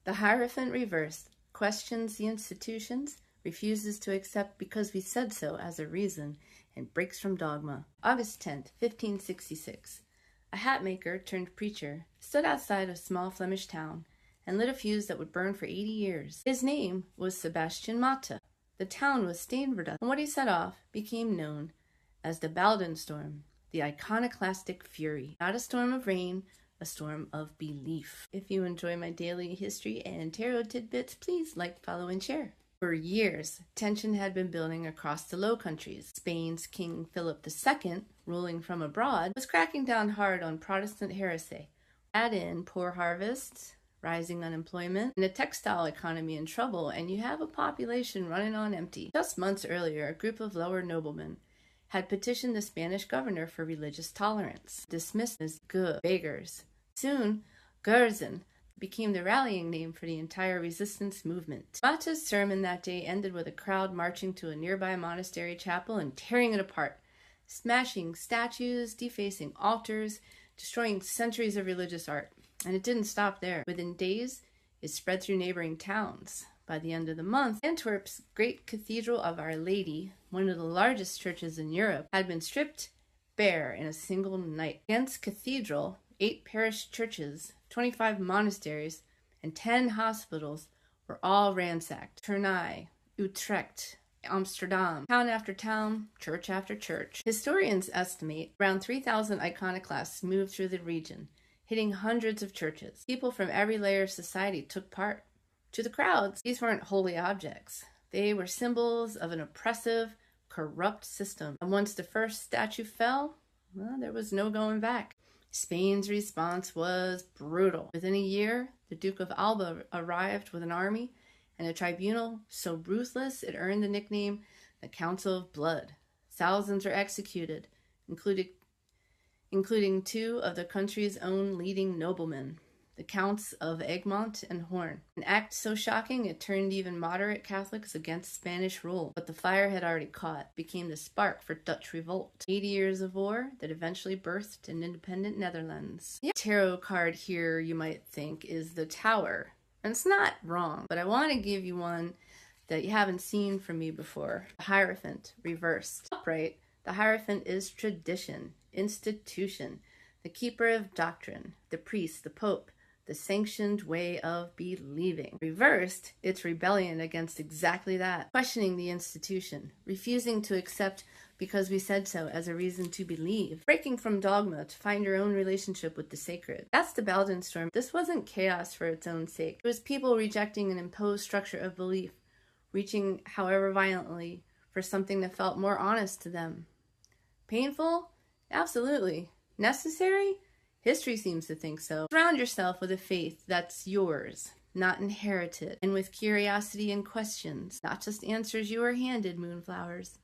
The Heirophant Reversed questions the institutions, refuses to accept because we said so as a reason, and breaks from dogma. August 10th, 1566. A hatmaker turned preacher stood outside a small Flemish town and lit a fuse that would burn for 80 years. His name was Sebastiaan Matte. The town was stained red, and what he set off became known as the Baldenstorm, the iconoclastic fury. Not a storm of rain, a storm of belief. If you enjoy my daily history and tarot tidbits, please like, follow, and share. For years, tension had been building across the Low Countries. Spain's King Philip II, ruling from abroad, was cracking down hard on Protestant heresy. Add in poor harvests, rising unemployment, and a textile economy in trouble, and you have a population running on empty. Just months earlier, a group of lower noblemen had petitioned the Spanish governor for religious tolerance, dismissed as good beggars. Soon, Gurzen became the rallying name for the entire resistance movement. Matte's sermon that day ended with a crowd marching to a nearby monastery chapel and tearing it apart, smashing statues, defacing altars, destroying centuries of religious art. And it didn't stop there. Within days, it spread through neighboring towns. By the end of the month, Antwerp's great Cathedral of Our Lady, one of the largest churches in Europe, had been stripped bare in a single night. Ghent's cathedral, 8 parish churches, 25 monasteries, and 10 hospitals were all ransacked. Tournai, Utrecht, Amsterdam, town after town, church after church. Historians estimate around 3,000 iconoclasts moved through the region, hitting hundreds of churches. People from every layer of society took part. To the crowds, these weren't holy objects. They were symbols of an oppressive, corrupt system. And once the first statue fell, well, there was no going back. Spain's response was brutal. Within a year, the Duke of Alba arrived with an army and a tribunal so ruthless it earned the nickname the Council of Blood. Thousands were executed, including 2 of the country's own leading noblemen, the Counts of Egmont and Horn. An act so shocking it turned even moderate Catholics against Spanish rule. But the fire had already caught, became the spark for Dutch revolt. 80 years of war that eventually birthed an independent Netherlands. The tarot card here, you might think, is the Tower. And it's not wrong, but I want to give you one that you haven't seen from me before. The Heirophant Reversed. Upright, the Hierophant is tradition, institution, the keeper of doctrine, the priest, the pope, the sanctioned way of believing. Reversed, it's rebellion against exactly that, questioning the institution, refusing to accept because we said so as a reason to believe, breaking from dogma to find your own relationship with the sacred. That's the Baldenstorm. This wasn't chaos for its own sake. It was people rejecting an imposed structure of belief, reaching however violently for something that felt more honest to them. Painful? Absolutely. Necessary? History seems to think so. Surround yourself with a faith that's yours, not inherited, and with curiosity and questions, not just answers you are handed, moonflowers.